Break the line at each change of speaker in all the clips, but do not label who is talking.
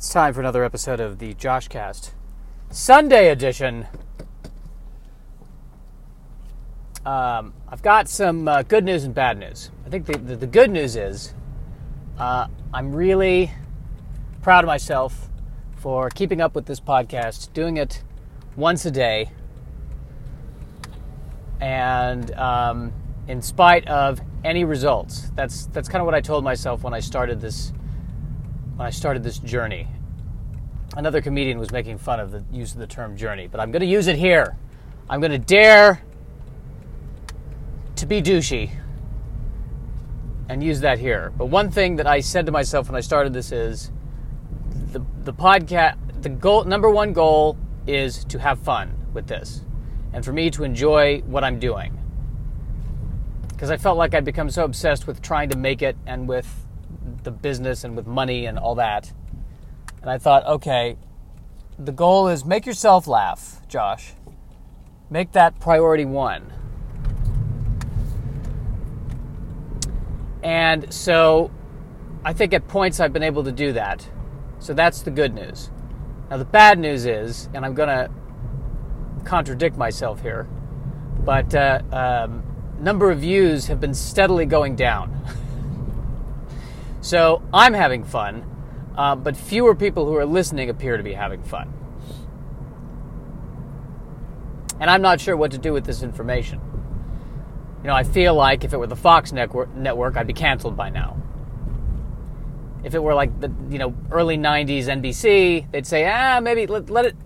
It's time for another episode of the Joshcast, Sunday edition. I've got some good news and bad news. I think the good news is I'm really proud of myself for keeping up with this podcast, doing it once a day, and in spite of any results. That's kind of what I told myself when I started this journey. Another comedian was making fun of the use of the term journey, but I'm going to use it here. I'm going to dare to be douchey and use that here. But one thing that I said to myself when I started this is the podcast, number one goal is to have fun with this and for me to enjoy what I'm doing. Because I felt like I'd become so obsessed with trying to make it and with the business and with money and all that. And I thought, okay, the goal is make yourself laugh, Josh. Make that priority one. And so I think at points I've been able to do that. So that's the good news. Now the bad news is, and I'm going to contradict myself here, but number of views have been steadily going down. So I'm having fun, but fewer people who are listening appear to be having fun. And I'm not sure what to do with this information. You know, I feel like if it were the Fox network, I'd be canceled by now. If it were like the early 90s NBC, they'd say, maybe let it,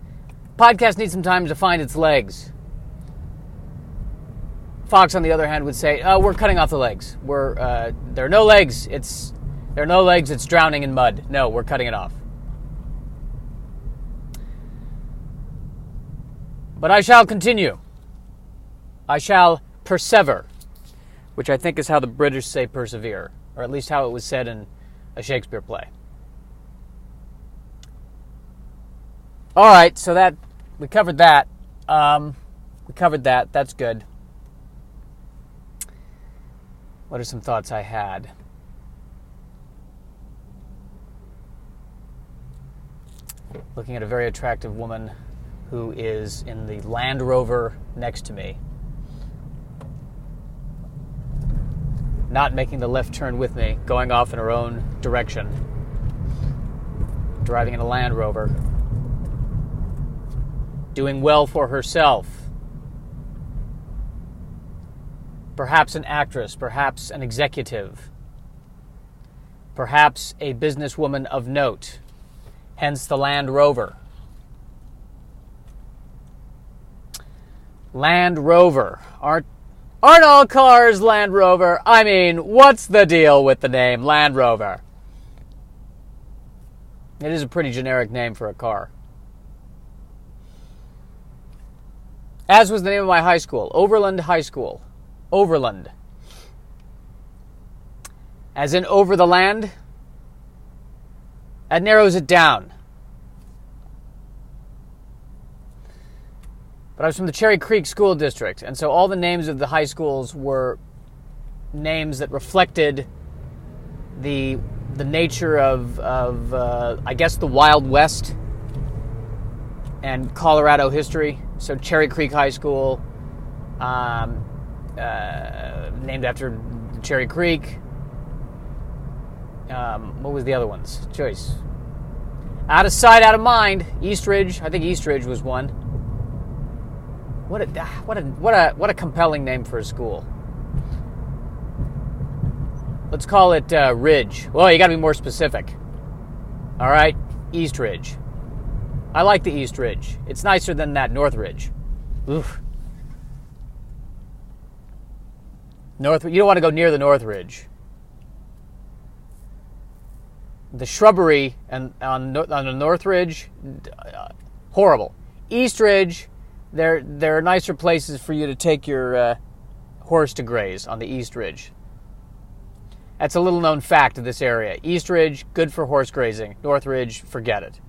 podcast needs some time to find its legs. Fox, on the other hand, would say, we're cutting off the legs. There are no legs. There are no legs. It's drowning in mud. No, we're cutting it off. But I shall continue. I shall persever, which I think is how the British say persevere, or at least how it was said in a Shakespeare play. All right, so that we covered that. That's good. What are some thoughts I had? Looking at a very attractive woman who is in the Land Rover next to me. Not making the left turn with me, going off in her own direction. Driving in a Land Rover. Doing well for herself. Perhaps an actress, perhaps an executive. Perhaps a businesswoman of note. Hence the Land Rover. Land Rover. Aren't all cars Land Rover? I mean, what's the deal with the name Land Rover? It is a pretty generic name for a car. As was the name of my high school, Overland High School. Overland. As in over the land? That narrows it down. But I was from the Cherry Creek School District, and so all the names of the high schools were names that reflected the nature of I guess, the Wild West and Colorado history. So Cherry Creek High School, named after Cherry Creek. What was the other one's choice? Out of sight, out of mind. Eastridge. I think Eastridge was one. What a compelling name for a school. Let's call it Ridge. Well, you got to be more specific. All right, Eastridge. I like the Eastridge. It's nicer than that Northridge. Oof. You don't want to go near the Northridge. The shrubbery and on the Northridge, horrible. Eastridge, there are nicer places for you to take your horse to graze on the Eastridge. That's a little known fact of this area. Eastridge, good for horse grazing. Northridge, forget it.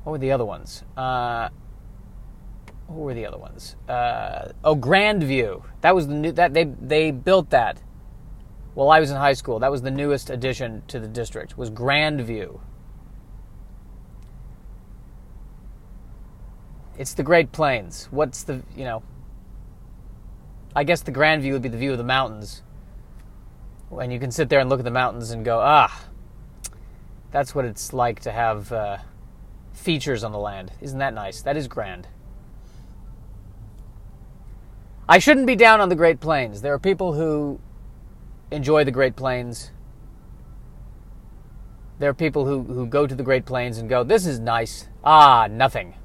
What were the other ones? Grandview. That was the new that they built that while I was in high school. That was the newest addition to the district, was Grandview. It's the Great Plains. What's the, I guess the Grandview would be the view of the mountains. And you can sit there and look at the mountains and go, that's what it's like to have features on the land. Isn't that nice? That is grand. I shouldn't be down on the Great Plains. There are people who enjoy the Great Plains. There are people who go to the Great Plains and go, this is nice. Nothing.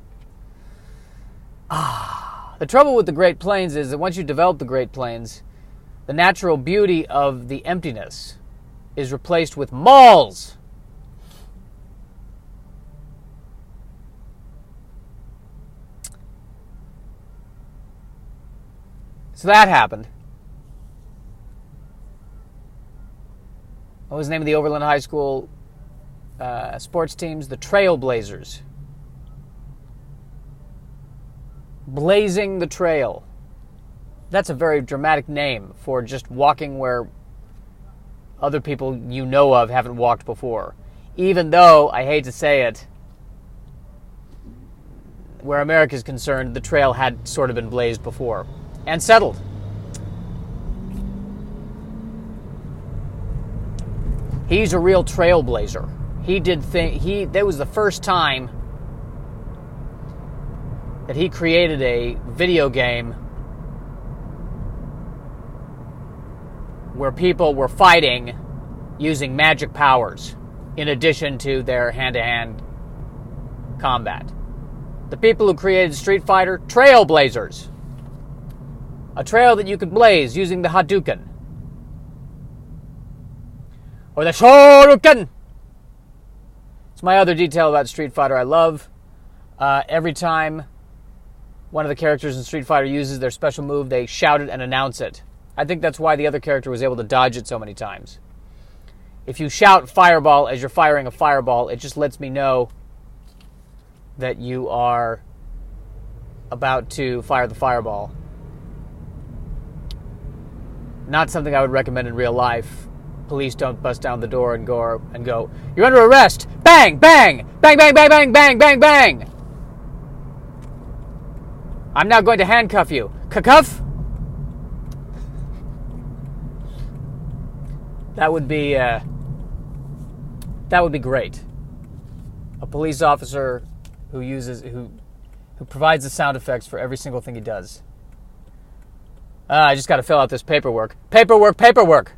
The trouble with the Great Plains is that once you develop the Great Plains, the natural beauty of the emptiness is replaced with malls. So that happened. What was the name of the Overland High School sports teams? The Trailblazers. Blazing the trail. That's a very dramatic name for just walking where other people you know of haven't walked before. Even though, I hate to say it, where America is concerned, the trail had sort of been blazed before and settled. He's a real trailblazer. That was the first time that he created a video game where people were fighting using magic powers in addition to their hand-to-hand combat. The people who created Street Fighter, trailblazers. A trail that you could blaze using the Hadouken. Or the Shoryuken! It's my other detail about Street Fighter I love. Every time one of the characters in Street Fighter uses their special move, they shout it and announce it. I think that's why the other character was able to dodge it so many times. If you shout fireball as you're firing a fireball, it just lets me know that you are about to fire the fireball. Not something I would recommend in real life. Police don't bust down the door and go, you're under arrest! Bang! Bang! Bang, bang, bang, bang, bang, bang, bang! I'm now going to handcuff you. Cuff? That would be great. A police officer who provides the sound effects for every single thing he does. I just got to fill out this paperwork. Paperwork!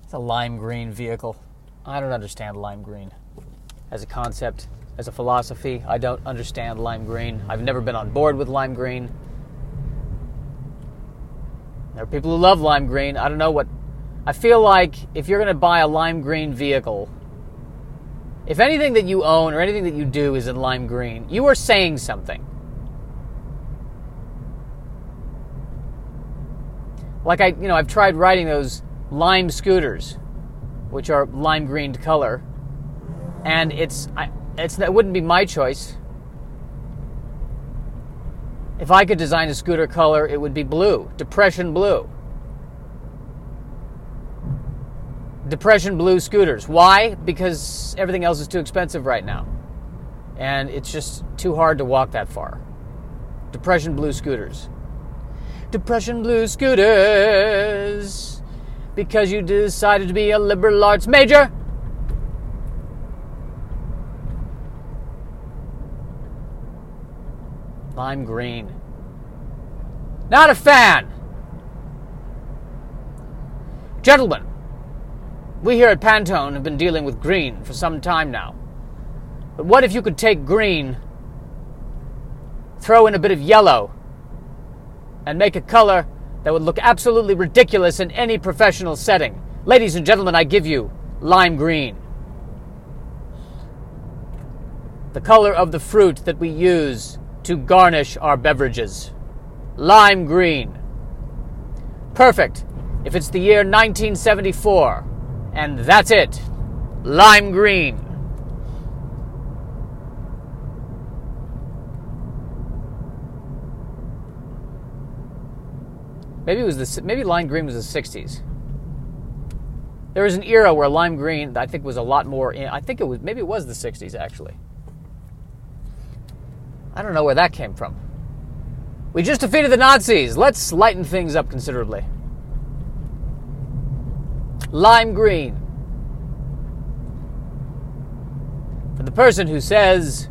It's a lime green vehicle. I don't understand lime green. As a concept, as a philosophy, I don't understand lime green. I've never been on board with lime green. There are people who love lime green. I don't know what... I feel like if you're going to buy a lime green vehicle, if anything that you own or anything that you do is in lime green, you are saying something. Like I've tried riding those lime scooters, which are lime green color, and it wouldn't be my choice. If I could design a scooter color, it would be blue, depression blue. Depression blue scooters. Why? Because everything else is too expensive right now. And it's just too hard to walk that far. Depression blue scooters. Depression blue scooters. Because you decided to be a liberal arts major. Lime green. Not a fan. Gentlemen, we here at Pantone have been dealing with green for some time now. But what if you could take green, throw in a bit of yellow, and make a color that would look absolutely ridiculous in any professional setting? Ladies and gentlemen, I give you lime green. The color of the fruit that we use to garnish our beverages. Lime green. Perfect if it's the year 1974. And that's it. Lime green. Maybe lime green was the 60s. There was an era where lime green, I think, was a lot more. Maybe it was the 60s actually. I don't know where that came from. We just defeated the Nazis. Let's lighten things up considerably. Lime green. For the person who says,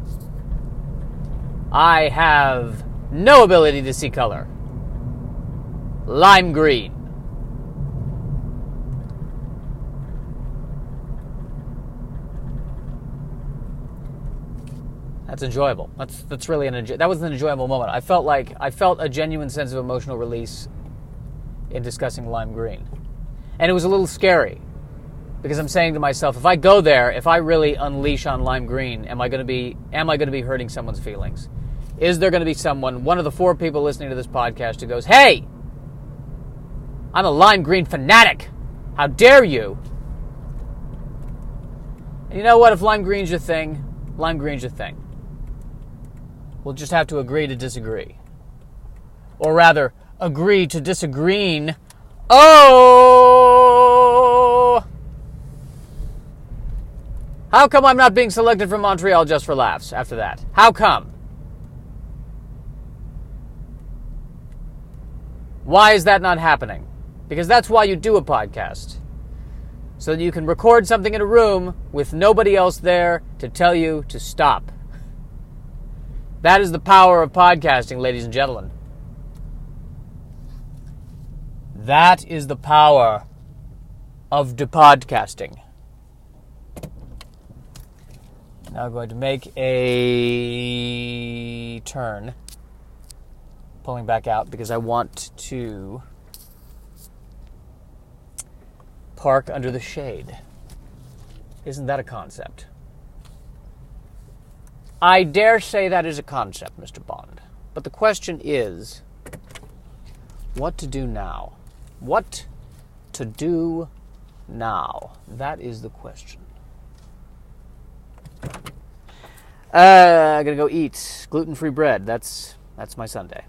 I have no ability to see color. Lime green. That's enjoyable. That's really that was an enjoyable moment. I felt a genuine sense of emotional release in discussing lime green. And it was a little scary because I'm saying to myself, if I go there, if I really unleash on lime green, am I going to be hurting someone's feelings? Is there going to be one of the 4 people listening to this podcast who goes, "Hey, I'm a lime green fanatic. How dare you?" And you know what? If lime green's your thing, lime green's your thing. We'll just have to agree to disagree. Or rather, agree to disagreeing. Oh! How come I'm not being selected for Montreal just for laughs after that? How come? Why is that not happening? Because that's why you do a podcast. So that you can record something in a room with nobody else there to tell you to stop. That is the power of podcasting, ladies and gentlemen. That is the power of the podcasting. Now I'm going to make a turn, pulling back out because I want to park under the shade. Isn't that a concept? I dare say that is a concept, Mr. Bond. But the question is, what to do now? What to do now? That is the question. I'm going to go eat gluten-free bread. That's my Sunday.